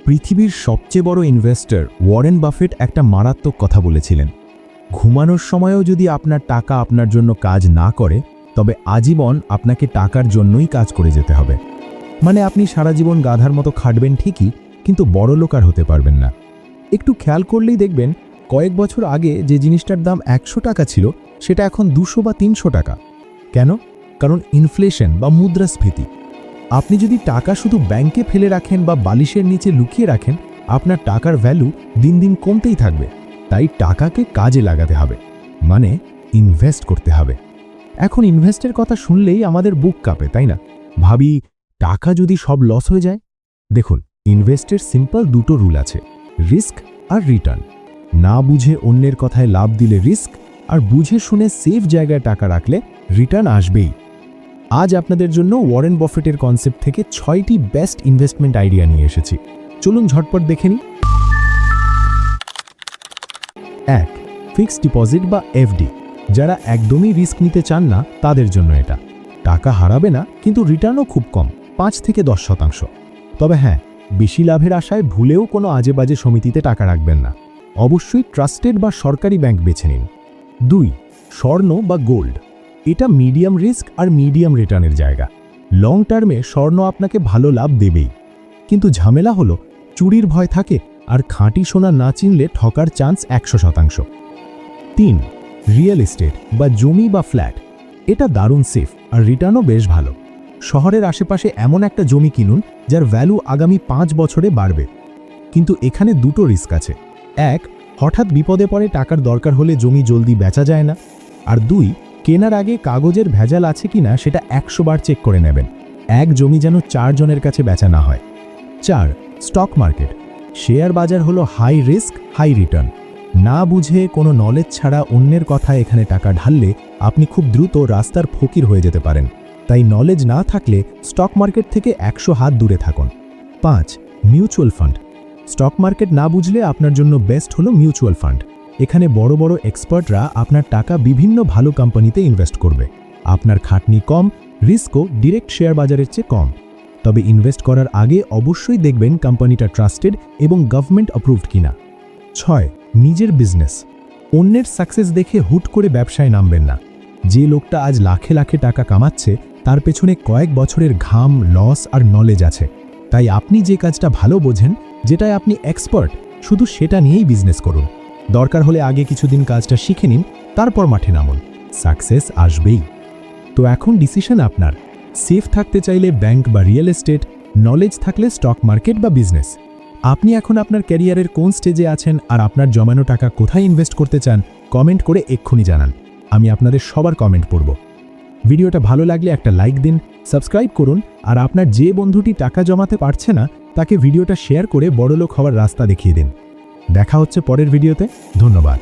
পৃথিবীর সবচেয়ে বড় ইনভেস্টর ওয়ারেন বাফেট একটা মারাত্মক কথা বলেছিলেন। ঘুমানোর সময়ও যদি আপনার টাকা আপনার জন্য কাজ না করে, তবে আজীবন আপনাকে টাকার জন্যই কাজ করে যেতে হবে। মানে আপনি সারা জীবন গাধার মতো খাটবেন ঠিকই, কিন্তু বড় লোক আর হতে পারবেন না। একটু খেয়াল করলেই দেখবেন, কয়েক বছর আগে যে জিনিসটার দাম 100 টাকা ছিল, সেটা এখন 200 বা 300 টাকা। কেন? কারণ ইনফ্লেশন বা মুদ্রাস্ফীতি। আপনি যদি টাকা শুধু ব্যাংকে ফেলে রাখেন বা বালিশের নিচে লুকিয়ে রাখেন, আপনার টাকার ভ্যালু দিন দিন কমতেই থাকবে। তাই টাকাকে কাজে লাগাতে হবে, মানে ইনভেস্ট করতে হবে। এখন ইনভেস্টের কথা শুনলেই আমাদের বুক কাঁপে, তাই না? ভাবি, টাকা যদি সব লস হয়ে যায়? দেখুন, ইনভেস্টের সিম্পল দুটো রুল আছে, রিস্ক আর রিটার্ন। না বুঝে অন্যের কথায় লাভ দিলে রিস্ক, আর বুঝে শুনে সেফ জায়গায় টাকা রাখলে রিটার্ন আসবেই। আজ আপনাদের জন্য ওয়ারেন বাফেটের কনসেপ্ট থেকে 6টি বেস্ট ইনভেস্টমেন্ট আইডিয়া নিয়ে এসেছি। চলুন ঝটপট দেখে নিই। 1. ফিক্সড ডিপোজিট বা এফডি। যারা একদমই রিস্ক নিতে চান না, তাদের জন্য এটা। টাকা হারাবে না, কিন্তু রিটার্নও খুব কম, 5 থেকে 10%। তবে হ্যাঁ, বেশি লাভের আশায় ভুলেও কোনো আজে বাজে সমিতিতে টাকা রাখবেন না। অবশ্যই ট্রাস্টেড বা সরকারি ব্যাংক বেছে নিন। 2. স্বর্ণ বা গোল্ড। এটা মিডিয়াম রিস্ক আর মিডিয়াম রিটার্নের জায়গা। লং টার্মে স্বর্ণ আপনাকে ভালো লাভ দেবেই, কিন্তু ঝামেলা হলো চুরির ভয় থাকে, আর খাঁটি সোনা না চিনলে ঠকার চান্স 100%। 3. রিয়েল এস্টেট বা জমি বা ফ্ল্যাট। এটা দারুণ সেফ আর রিটার্নও বেশ ভালো। শহরের আশেপাশে এমন একটা জমি কিনুন যার ভ্যালু আগামী 5 বছরে বাড়বে। কিন্তু এখানে দুটো রিস্ক আছে। 1. হঠাৎ বিপদে পড়ে টাকার দরকার হলে জমি জলদি বেচা যায় না। আর 2. কেনার আগে কাগজের ভেজাল আছে কিনা সেটা 100 বার চেক করে নেবেন। এক জমি যেন 4 জনের কাছে বেচা না হয়। 4. Stock market. শেয়ার বাজার হলো হাই রিস্ক হাই রিটার্ন। না বুঝে কোনো নলেজ ছাড়া অন্যের কথায় এখানে টাকা ঢাললে আপনি খুব দ্রুত রাস্তার ফকির হয়ে যেতে পারেন। তাই নলেজ না থাকলে স্টক মার্কেট থেকে 100 হাত দূরে থাকুন। 5. Mutual fund. স্টক মার্কেট না বুঝলে আপনার জন্য বেস্ট হলো মিউচুয়াল ফান্ড। এখানে বড় বড় এক্সপার্টরা আপনার টাকা বিভিন্ন ভালো কোম্পানিতে ইনভেস্ট করবে। আপনার খাটনি কম, রিস্কও ডিরেক্ট শেয়ার বাজারের চেয়ে কম। তবে ইনভেস্ট করার আগে অবশ্যই দেখবেন কোম্পানিটা ট্রাস্টেড এবং গভর্নমেন্ট অ্যাপ্রুভড কিনা। 6. নিজের বিজনেস। অন্যের সাকসেস দেখে হুট করে ব্যবসায় নামবেন না। যে লোকটা আজ লাখে লাখে টাকা কামাচ্ছে, তার পেছনে কয়েক বছরের ঘাম, লস আর নলেজ আছে। তাই আপনি যে কাজটা ভালো বোঝেন, যেটায় আপনি এক্সপার্ট, শুধু সেটা নিয়েই বিজনেস করুন। দরকার হলে আগে কিছুদিন কাজটা শিখে নিন, তারপর মাঠে নামুন। সাকসেস আসবেই। তো এখন ডিসিশন আপনার। সেফ থাকতে চাইলে ব্যাংক বা রিয়েল এস্টেট, নলেজ থাকলে স্টক মার্কেট বা বিজনেস। আপনি এখন আপনার ক্যারিয়ারের কোন স্টেজে আছেন আর আপনার জমানো টাকা কোথায় ইনভেস্ট করতে চান, কমেন্ট করে এক্ষুনি জানান। আমি আপনাদের সবার কমেন্ট পড়ব। ভিডিওটা ভালো লাগলে একটা লাইক দিন, সাবস্ক্রাইব করুন, আর আপনার যে বন্ধুটি টাকা জমাতে পারছে না, তাকে ভিডিওটা শেয়ার করে বড়লোক হওয়ার রাস্তা দেখিয়ে দিন। দেখা হচ্ছে পরের ভিডিওতে। ধন্যবাদ।